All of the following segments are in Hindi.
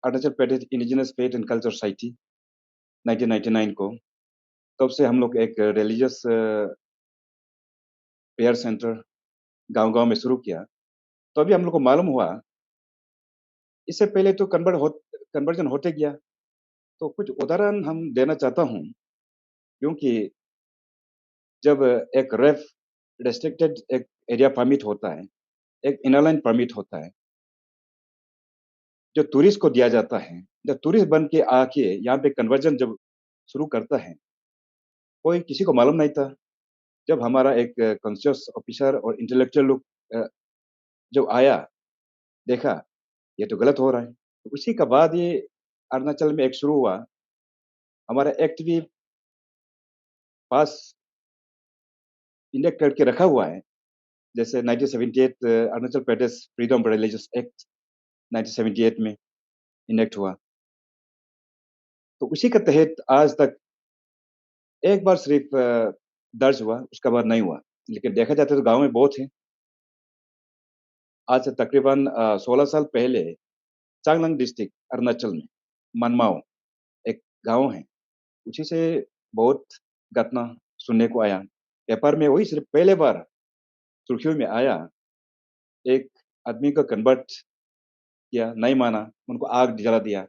Arunachal Pradesh indigenous faith and culture society 1999 को, तब से हम लोग एक रिलीजियस प्रेयर सेंटर गांव-गांव में शुरू किया। तो अभी हम लोग को मालूम हुआ, इससे पहले तो कन्वर्जन होते गया। तो कुछ उदाहरण हम देना चाहता हूँ, क्योंकि जब एक रेफ रिस्ट्रिक्टेड एक एरिया परमिट होता है, एक इनरलाइन परमिट होता है, जो टूरिस्ट को दिया जाता है। जब टूरिस्ट बन के आके यहाँ पे कन्वर्जन जब शुरू करता है, कोई किसी को मालूम नहीं था। जब हमारा एक कॉन्शियस ऑफिसर और इंटेलेक्चुअल लोग अ, जब आया, देखा ये तो गलत हो रहा है। तो उसी का बाद ये अरुणाचल में एक शुरू हुआ, हमारा एक्ट भी पास इंडेक्ट करके रखा हुआ है। जैसे 1978 Arunachal Pradesh freedom religious act 1978 में इनेक्ट हुआ। तो उसी के तहत आज तक एक बार सिर्फ दर्ज हुआ, उसके बाद नहीं हुआ। लेकिन देखा जाता है तो गाँव में बहुत है। आज से तकरीबन 16 साल पहले चांगलांग डिस्ट्रिक्ट अरुणाचल में मनमाओ एक गाँव है, उसी से बहुत घटना सुनने को आया। पेपर में वही सिर्फ पहले बार सुर्खियों में आया, एक आदमी को कन्वर्ट किया, नहीं माना, उनको आग जला दिया।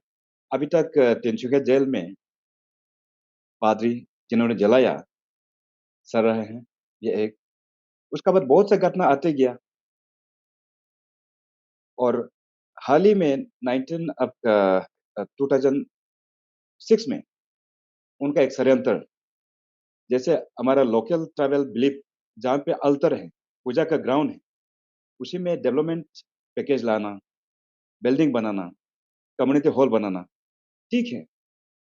अभी तक तिनसुकिया जेल में पादरी जिन्होंने जलाया, सड़ रहे हैं, ये एक। उसके बाद बहुत से घटना आते गया, और हाल ही में 19 अब 2006 में उनका एक षड्यंत्र, जैसे हमारा लोकल ट्राइबल बिलीफ जहाँ पे अल्तर है, पूजा का ग्राउंड है, उसी में डेवलपमेंट पैकेज लाना, बिल्डिंग बनाना, कम्युनिटी हॉल बनाना, ठीक है।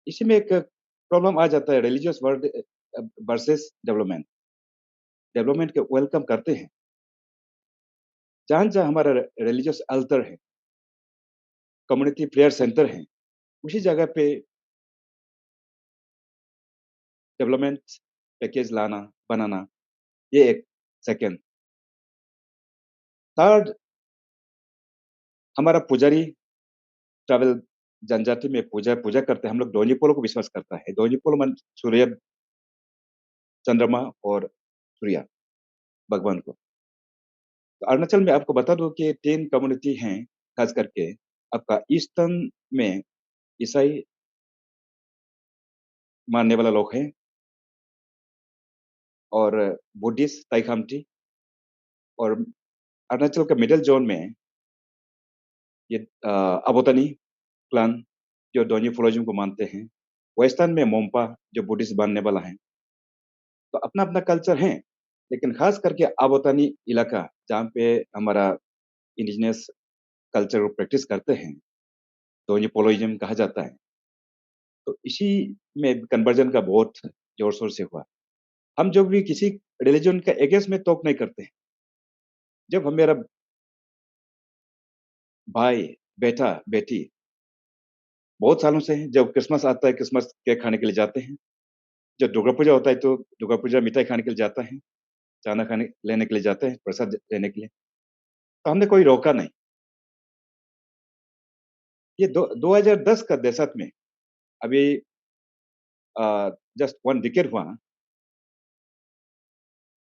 इसी में एक प्रॉब्लम आ जाता है, religious word versus development. Development को वेलकम करते हैं, जहाँ-जहाँ हमारा रिलीजियस अल्तर है, कम्युनिटी प्रेयर सेंटर है, उसी जगह पे डेवलपमेंट पैकेज लाना, बनाना, ये एक सेकंड। थर्ड, हमारा पुजारी ट्राइबल जनजाति में पूजा पूजा करते हैं, हम लोग दोन्यी पोलो को विश्वास करता है। दोन्यी पोलो मन सूर्य, चंद्रमा और सूर्य भगवान को। तो अरुणाचल में आपको बता दूं कि 3 कम्युनिटी हैं, खास करके आपका ईस्टर्न में ईसाई मानने वाला लोग हैं, और बुद्धिस्ट ताई खामती, और अरुणाचल के मिडल जोन में ये अबोतानी क्लान जो दोन्यी फोलोजिम को मानते हैं। वेस्टर्न में मोम्पा जो बुद्धिस्ट मानने वाला है। तो अपना-अपना कल्चर है, लेकिन खास करके आबोतानी इलाका जहाँ पे हमारा इंडिजिनस कल्चर प्रैक्टिस करते हैं, दोन्यी पोलोइज़म कहा जाता है। तो इसी में कन्वर्जन का बहुत ज़ोर-शोर से हुआ। हम जब भी किसी रिलिजन के अगेंस्ट में टॉक नहीं करते हैं। जब हम मेरा भाई, बेटा, बेटी बहुत सालों से हैं, जब क्रिसमस आता है, क्रिसमस केक खाने के लिए जाते हैं। जब दुर्गा पूजा होता है, तो दुर्गा पूजा मिठाई खाने के लिए जाते हैं, चाँदा खाने लेने के लिए जाते हैं, प्रसाद लेने के लिए। तो हमने कोई रोका नहीं। ये दो 2010 का दशक में अभी जस्ट 1 डिकेड हुआ,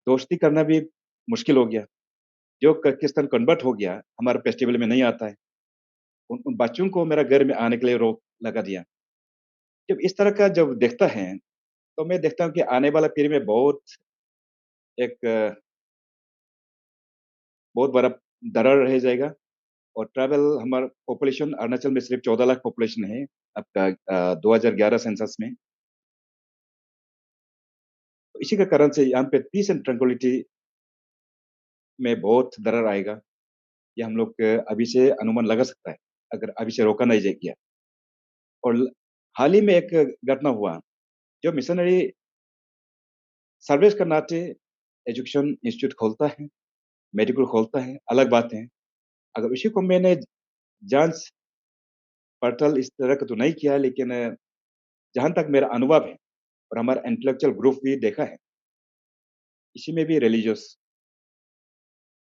दोस्ती करना भी मुश्किल हो गया। जो किस्तान कन्वर्ट हो गया, हमारे फेस्टिवल में नहीं आता है। उन उन बच्चों को मेरा घर में आने के लिए रोक लगा दिया। जब इस तरह का जब देखता है, तो मैं देखता हूँ कि आने वाला पीढ़ी में एक बहुत बड़ा दरार रह जाएगा। और ट्राइबल हमारा पॉपुलेशन अरुणाचल में सिर्फ 14 लाख पॉपुलेशन है, आपका 2011 सेंसस में। तो इसी के कारण से यहाँ पे पीस एंड ट्रैंक्विलिटी में बहुत दरार आएगा। ये हम लोग अभी से अनुमान लगा सकता है, अगर अभी से रोका नहीं जाए किया। और हाल ही में एक घटना हुआ, जो मिशनरी सर्विस के नाते एजुकेशन इंस्टीट्यूट खोलता है, मेडिकल खोलता है, अलग बात है। अगर उसी को मैंने जाँच पड़ताल इस तरह का तो नहीं किया है, लेकिन जहाँ तक मेरा अनुभव है और हमारा इंटेलेक्चुअल ग्रुप भी देखा है, इसी में भी रिलीजियस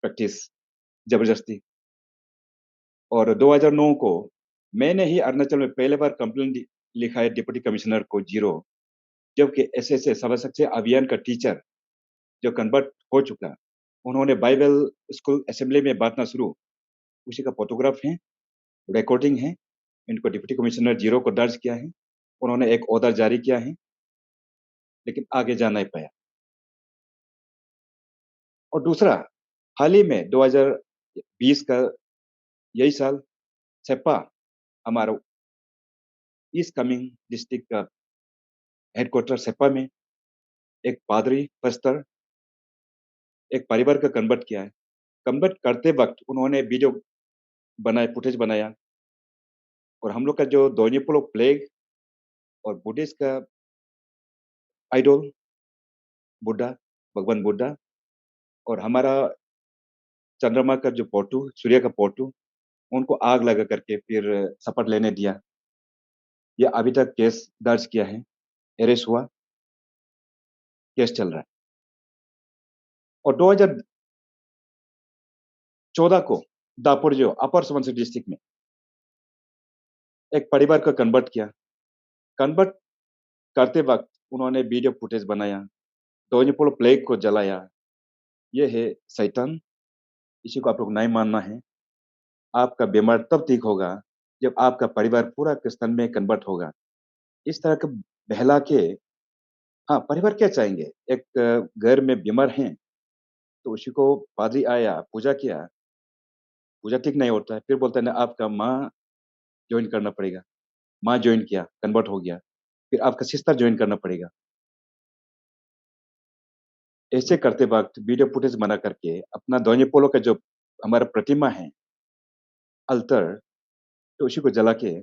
प्रैक्टिस, ज़बरदस्ती। और 2009 को मैंने ही अरुणाचल में पहले बार कंप्लेंट लिखा है डिप्टी कमिश्नर को जीरो, जबकि एसएसए सर्वशिक्षा अभियान का टीचर जो कन्वर्ट हो चुका, उन्होंने बाइबल स्कूल असेंबली में बांटना शुरू, उसी का फोटोग्राफ है, रिकॉर्डिंग है। इनको डिप्टी कमिश्नर जीरो को दर्ज किया है, उन्होंने एक ऑर्डर जारी किया है, लेकिन आगे जा नहीं पाया। और दूसरा, हाल ही में 2020 का यही साल सेप्पा, हमारा ईस्ट कमिंग डिस्ट्रिक्ट का हेडक्वार्टर सेप्पा में एक पादरी पस्तर एक परिवार का कन्वर्ट किया है। कन्वर्ट करते वक्त उन्होंने वीडियो बनाए, फुटेज बनाया, और हम लोग का जो दोन्यीपोलो प्लेग और बुद्धिस्ट का आइडल बुद्धा, भगवान बुद्धा, और हमारा चंद्रमा का जो फोटो, सूर्य का फोटो, उनको आग लगा करके फिर शपथ लेने दिया। ये अभी तक केस दर्ज किया है, अरेस्ट हुआ, केस चल रहा है। और 2014 को दापोरिजो अपर सुबनसिरी डिस्ट्रिक्ट में एक परिवार का कन्वर्ट किया। कन्वर्ट करते वक्त उन्होंने वीडियो फुटेज बनाया, दोन्यीपोलो प्लेग को जलाया। ये है शैतान। इसी को आप लोग नहीं मानना है। आपका बीमार तब ठीक होगा जब आपका परिवार पूरा क्रिश्चियन में कन्वर्ट होगा। इस तरह के बहला के, हाँ, परिवार क्या चाहेंगे? एक घर में बीमार हैं, तो उसी को पादरी आया, पूजा किया, पूजा ठीक नहीं होता है, फिर बोलता है ना आपका माँ जॉइन करना पड़ेगा। माँ जॉइन किया, कन्वर्ट हो गया, फिर आपका सिस्टर जॉइन करना पड़ेगा। ऐसे करते वक्त वीडियो फुटेज बना करके अपना दोन्यीपोलो का जो हमारा प्रतिमा है, अल्तर, तो उसी को जला के